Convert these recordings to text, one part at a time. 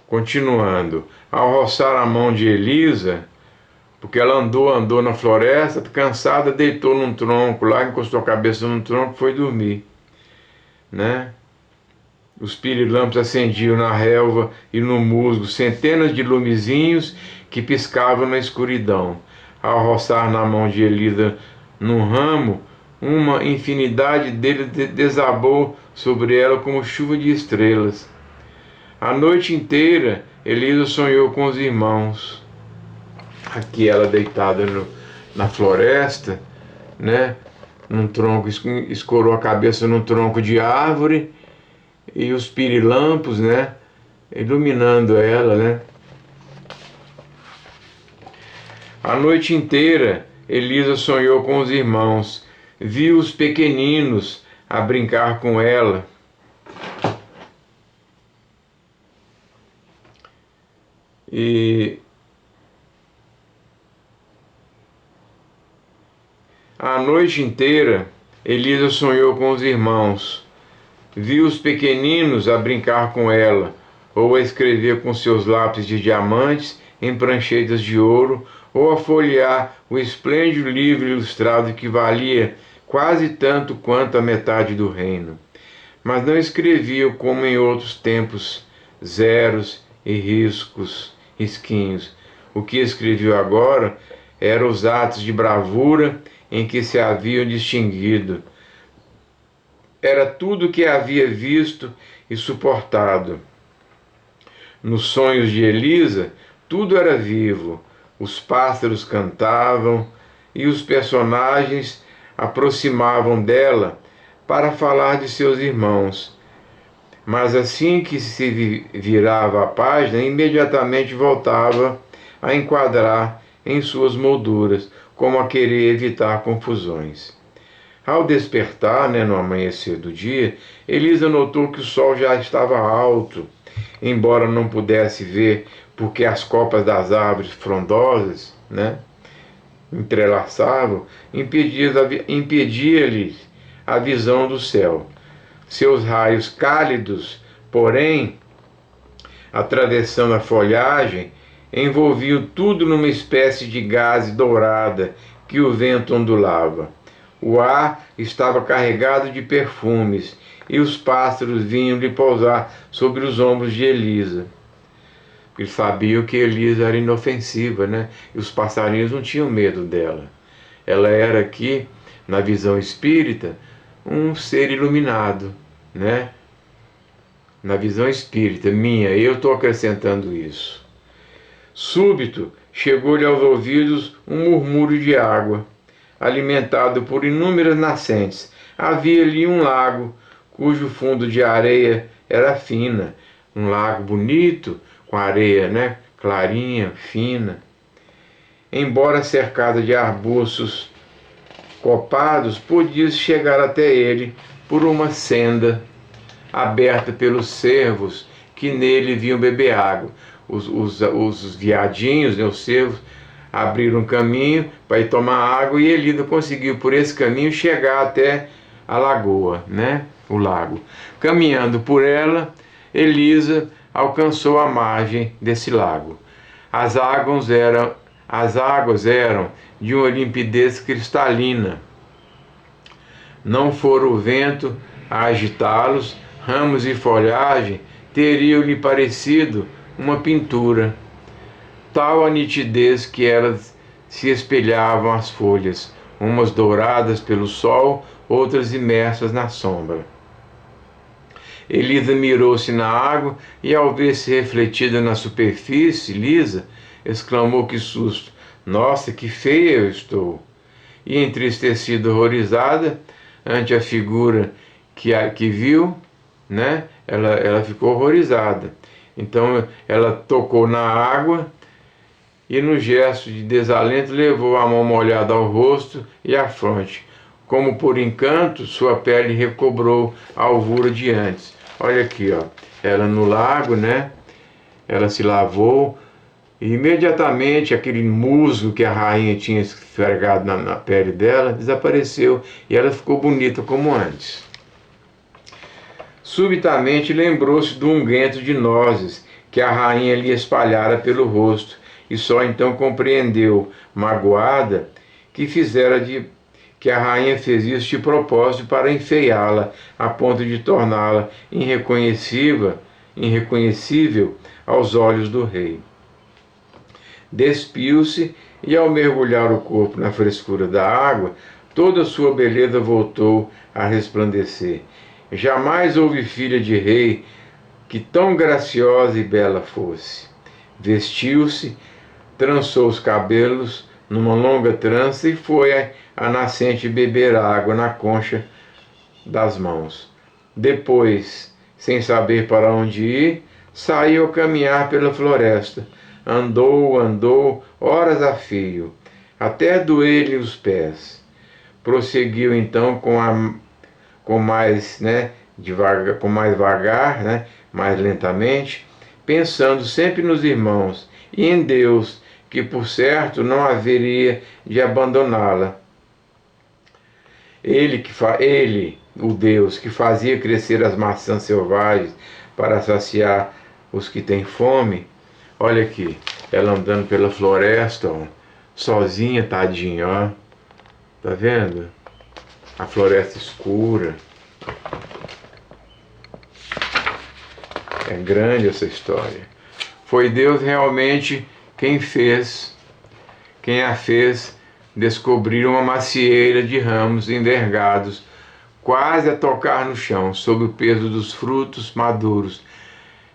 Continuando, ao roçar a mão de Elisa, porque ela andou na floresta, cansada, deitou num tronco lá, encostou a cabeça num tronco e foi dormir, né? Os pirilampos acendiam na relva e no musgo centenas de lumezinhos que piscavam na escuridão. Ao roçar na mão de Elisa num ramo, uma infinidade deles desabou sobre ela como chuva de estrelas. A noite inteira, Elisa sonhou com os irmãos. Aqui ela deitada na floresta, né? Num tronco, escorou a cabeça num tronco de árvore, e os pirilampos, né, iluminando ela, né? A noite inteira, Elisa sonhou com os irmãos, viu os pequeninos a brincar com ela. E a noite inteira, Elisa sonhou com os irmãos, viu os pequeninos a brincar com ela, ou a escrever com seus lápis de diamantes em pranchetas de ouro, ou a folhear o esplêndido livro ilustrado que valia quase tanto quanto a metade do reino. Mas não escrevia como em outros tempos, zeros e risquinhos. O que escreveu agora eram os atos de bravura em que se haviam distinguido. Era tudo o que havia visto e suportado. Nos sonhos de Elisa, tudo era vivo. Os pássaros cantavam e os personagens aproximavam dela para falar de seus irmãos. Mas assim que se virava a página, imediatamente voltava a enquadrar em suas molduras, como a querer evitar confusões. Ao despertar, no amanhecer do dia, Elisa notou que o sol já estava alto, embora não pudesse ver, porque as copas das árvores frondosas, entrelaçavam, impedia-lhe a visão do céu. Seus raios cálidos, porém, atravessando a folhagem, envolviam tudo numa espécie de gaze dourada que o vento ondulava. O ar estava carregado de perfumes, e os pássaros vinham-lhe pousar sobre os ombros de Elisa. Eles sabiam que Elisa era inofensiva, né? E os passarinhos não tinham medo dela. Ela era aqui, na visão espírita, um ser iluminado, né? Na visão espírita minha, eu estou acrescentando isso. Súbito, chegou-lhe aos ouvidos um murmúrio de água, alimentado por inúmeras nascentes. Havia ali um lago, cujo fundo de areia era fina, um lago bonito, com areia, clarinha, fina. Embora cercado de arbustos copados, podia chegar até ele por uma senda aberta pelos cervos que nele vinham beber água. Os viadinhos, os cervos, abriram um caminho para ir tomar água, e Elisa conseguiu por esse caminho chegar até a lagoa, o lago. Caminhando por ela, Elisa alcançou a margem desse lago. As águas eram de uma limpidez cristalina. Não fora o vento a agitá-los, ramos e folhagem teriam-lhe parecido uma pintura. Tal a nitidez que elas se espelhavam às folhas, umas douradas pelo sol, outras imersas na sombra. Elisa mirou-se na água e, ao ver-se refletida na superfície lisa, exclamou: que susto! Nossa, que feia eu estou! E, entristecida, horrorizada ante a figura que viu, ela ficou horrorizada. Então ela tocou na água e, no gesto de desalento, levou a mão molhada ao rosto e à fronte. Como por encanto, sua pele recobrou a alvura de antes. Olha aqui, ela no lago, ela se lavou, e imediatamente aquele musgo que a rainha tinha esfregado na pele dela desapareceu, e ela ficou bonita como antes. Subitamente lembrou-se do unguento de nozes que a rainha lhe espalhara pelo rosto, e só então compreendeu, magoada, que a rainha fez isso de propósito para enfeiá-la, a ponto de torná-la irreconhecível aos olhos do rei. Despiu-se e, ao mergulhar o corpo na frescura da água, toda a sua beleza voltou a resplandecer. Jamais houve filha de rei que tão graciosa e bela fosse. Vestiu-se, trançou os cabelos numa longa trança e foi à nascente beber água na concha das mãos. Depois, sem saber para onde ir, saiu a caminhar pela floresta. Andou, horas a fio, até doer-lhe os pés. Prosseguiu então com mais vagar, mais lentamente, pensando sempre nos irmãos e em Deus, que por certo não haveria de abandoná-la. Ele, o Deus que fazia crescer as maçãs selvagens para saciar os que têm fome. Olha aqui, ela andando pela floresta, ó, sozinha, tadinha, ó. Tá vendo? A floresta escura. É grande essa história. Foi Deus realmente quem a fez descobrir uma macieira de ramos envergados, quase a tocar no chão, sob o peso dos frutos maduros.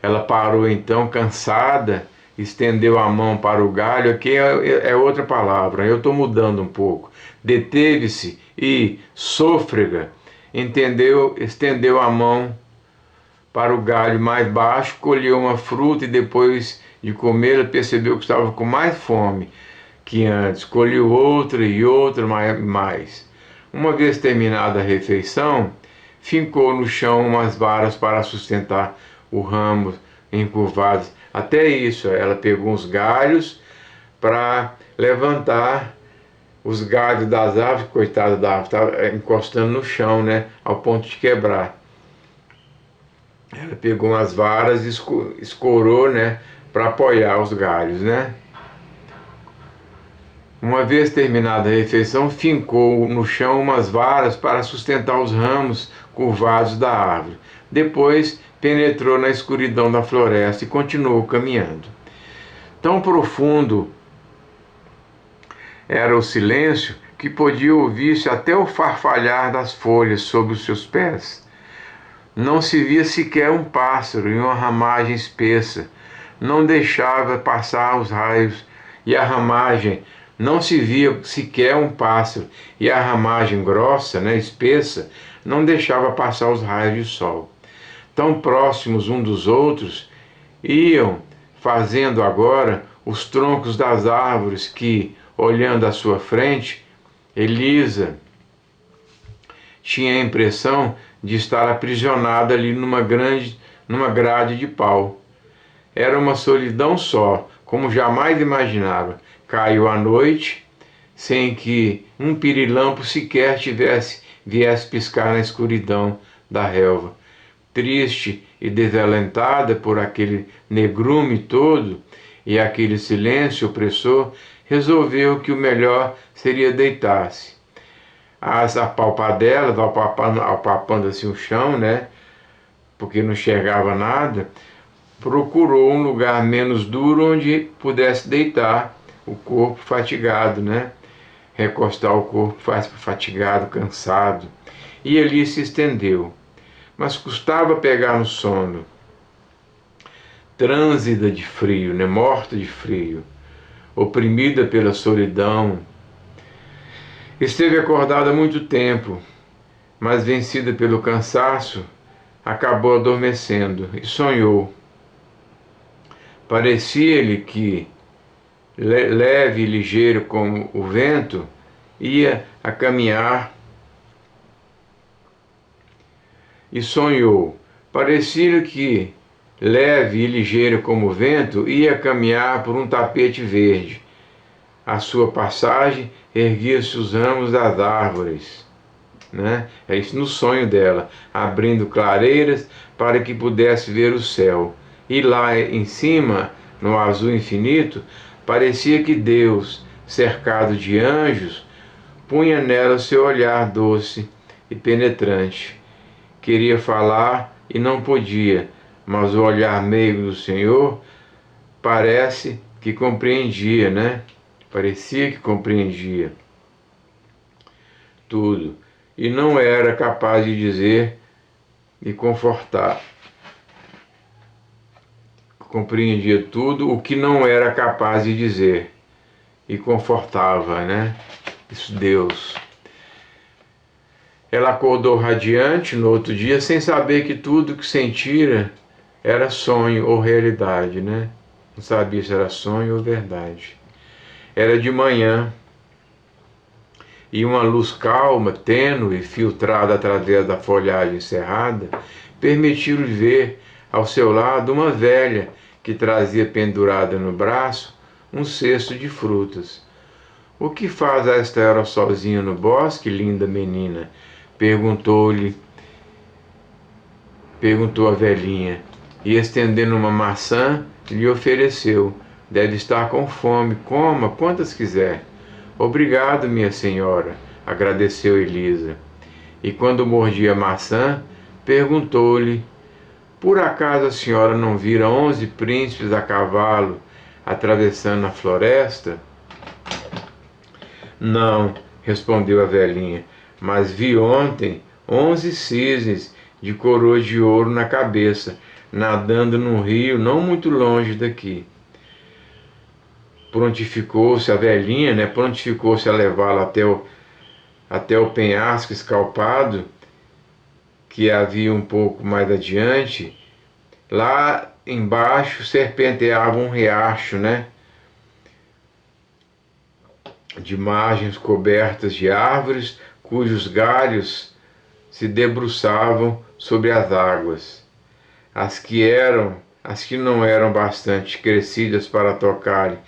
Ela parou então, cansada, estendeu a mão para o galho. Aqui é outra palavra, eu estou mudando um pouco. Deteve-se e, sôfrega, estendeu a mão para o galho mais baixo, colheu uma fruta e depois de comer, percebeu que estava com mais fome que antes. Colheu outra e outra mais. Uma vez terminada a refeição, fincou no chão umas varas para sustentar os ramos encurvados. Até isso, ela pegou uns galhos para levantar os galhos das árvores. Coitada da árvore, estava encostando no chão, ao ponto de quebrar. Ela pegou umas varas e escorou, para apoiar os galhos, Uma vez terminada a refeição, fincou no chão umas varas para sustentar os ramos curvados da árvore. Depois penetrou na escuridão da floresta e continuou caminhando. Tão profundo era o silêncio que podia ouvir-se até o farfalhar das folhas sob os seus pés. Não se via sequer um pássaro em uma ramagem espessa. Não deixava passar os raios e a ramagem. Não se via sequer um pássaro e a ramagem grossa, espessa, não deixava passar os raios de sol. Tão próximos um dos outros, iam fazendo agora os troncos das árvores que, olhando à sua frente, Elisa tinha a impressão de estar aprisionada ali numa grade de pau. Era uma solidão só, como jamais imaginava. Caiu a noite, sem que um pirilampo sequer viesse piscar na escuridão da relva. Triste e desalentada por aquele negrume todo e aquele silêncio opressor, resolveu que o melhor seria deitar-se. As apalpadelas, apalpando assim o chão, porque não enxergava nada, procurou um lugar menos duro onde pudesse deitar o corpo fatigado, recostar o corpo fatigado, cansado, e ali se estendeu. Mas custava pegar no sono. Trânsida de frio, morta de frio, oprimida pela solidão. Esteve acordada há muito tempo, mas vencida pelo cansaço, acabou adormecendo e sonhou. Parecia-lhe que, leve e ligeiro como o vento, ia a caminhar e sonhou. Parecia-lhe que, leve e ligeiro como o vento, ia caminhar por um tapete verde. À sua passagem, erguiam-se os ramos das árvores. É isso no sonho dela, abrindo clareiras para que pudesse ver o céu. E lá em cima, no azul infinito, parecia que Deus, cercado de anjos, punha nela seu olhar doce e penetrante. Queria falar e não podia, mas o olhar meigo do Senhor parece que compreendia, né? Parecia que compreendia tudo e não era capaz de dizer e confortar. Compreendia tudo o que não era capaz de dizer e confortava, né? Isso, Deus. Ela acordou radiante no outro dia sem saber que tudo que sentira era sonho ou realidade, né? Não sabia se era sonho ou verdade. Era de manhã e uma luz calma, tênue, filtrada através da folhagem cerrada, permitiu-lhe ver ao seu lado uma velha que trazia pendurada no braço um cesto de frutas. "O que faz a esta hora sozinha no bosque, linda menina?" Perguntou a velhinha, e estendendo uma maçã, lhe ofereceu. "Deve estar com fome, coma quantas quiser." "Obrigado, minha senhora", agradeceu Elisa. E quando mordia a maçã, perguntou-lhe: "Por acaso a senhora não vira 11 príncipes a cavalo atravessando a floresta?" "Não", respondeu a velhinha, "mas vi ontem 11 cisnes de coroa de ouro na cabeça, nadando num rio não muito longe daqui." Prontificou-se a velhinha, né? Prontificou-se a levá-lo até o penhasco escalpado que havia um pouco mais adiante. Lá embaixo serpenteava um riacho, né? De margens cobertas de árvores, cujos galhos se debruçavam sobre as águas. As que não eram bastante crescidas para tocarem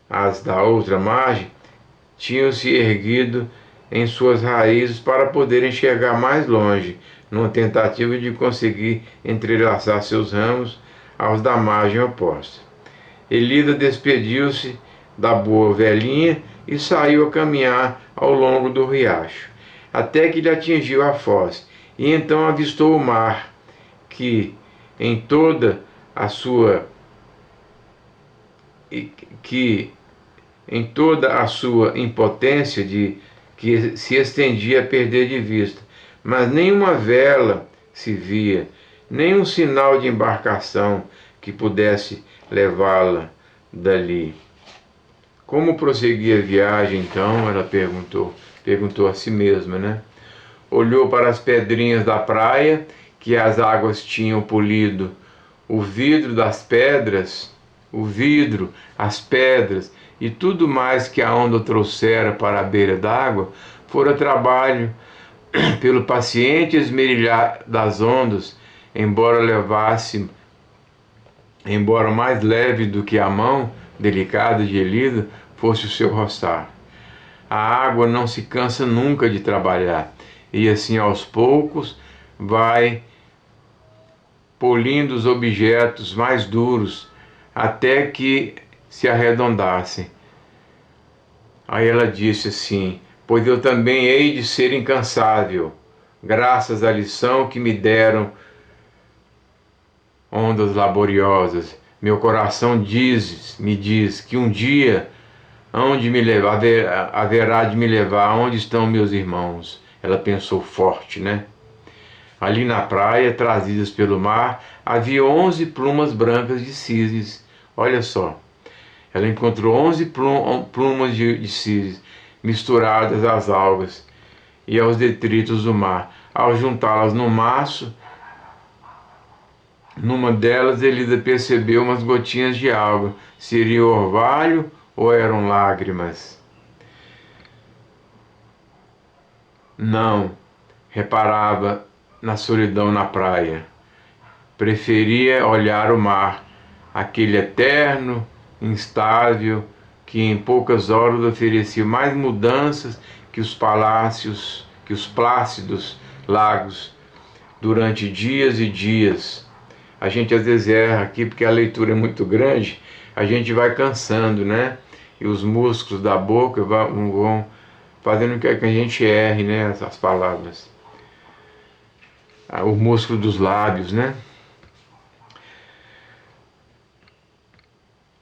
as da outra margem, tinham se erguido em suas raízes para poder enxergar mais longe, numa tentativa de conseguir entrelaçar seus ramos aos da margem oposta. Elida despediu-se da boa velhinha e saiu a caminhar ao longo do riacho, até que lhe atingiu a foz, e então avistou o mar, que em toda a sua que em toda a sua impotência que se estendia a perder de vista, mas nenhuma vela se via, nenhum sinal de embarcação que pudesse levá-la dali. Como prosseguia a viagem, então? Ela perguntou a si mesma, né? Olhou para as pedrinhas da praia, que as águas tinham polido o vidro das pedras, as pedras e tudo mais que a onda trouxera para a beira d'água, fora trabalho pelo paciente esmerilhar das ondas, embora mais leve do que a mão delicada de Elida fosse o seu roçar. A água não se cansa nunca de trabalhar, e assim aos poucos vai polindo os objetos mais duros até que se arredondassem. Aí ela disse assim: "Pois eu também hei de ser incansável, graças à lição que me deram ondas laboriosas. Meu coração me diz que um dia haverá de me levar onde estão meus irmãos." Ela pensou forte, né? Ali na praia, trazidas pelo mar, havia 11 plumas brancas de cisnes. Olha só, ela encontrou 11 plumas de cisnes misturadas às algas e aos detritos do mar. Ao juntá-las no maço, numa delas Elida percebeu umas gotinhas de água. Seria orvalho ou eram lágrimas? Não, reparava na solidão na praia. Preferia olhar o mar, aquele eterno, instável, que em poucas horas oferecia mais mudanças que os plácidos lagos durante dias e dias. a gente às vezes erra aqui porque a leitura é muito grande, a gente vai cansando, né? E os músculos da boca vão fazendo com que a gente erre, né? Essas palavras. O músculo dos lábios, né?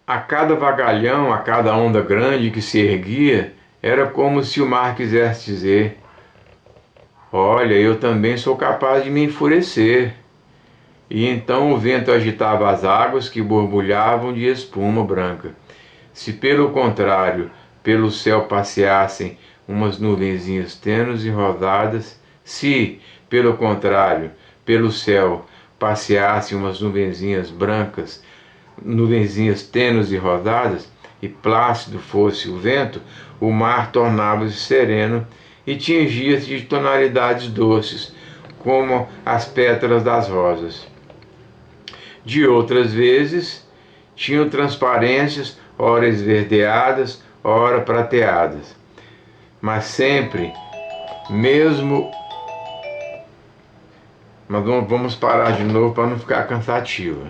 A cada vagalhão, a cada onda grande que se erguia, era como se o mar quisesse dizer: olha, eu também sou capaz de me enfurecer. E então o vento agitava as águas que borbulhavam de espuma branca. Se pelo contrário, pelo céu passeassem umas nuvenzinhas tênues e rosadas, se, pelo contrário, pelo céu passeassem umas nuvenzinhas brancas, nuvenzinhas tênues e rosadas, e plácido fosse o vento, o mar tornava-se sereno e tingia-se de tonalidades doces, como as pétalas das rosas. De outras vezes, tinham transparências, ora esverdeadas, ora prateadas. Mas sempre, mesmo... Mas vamos parar de novo para não ficar cansativa.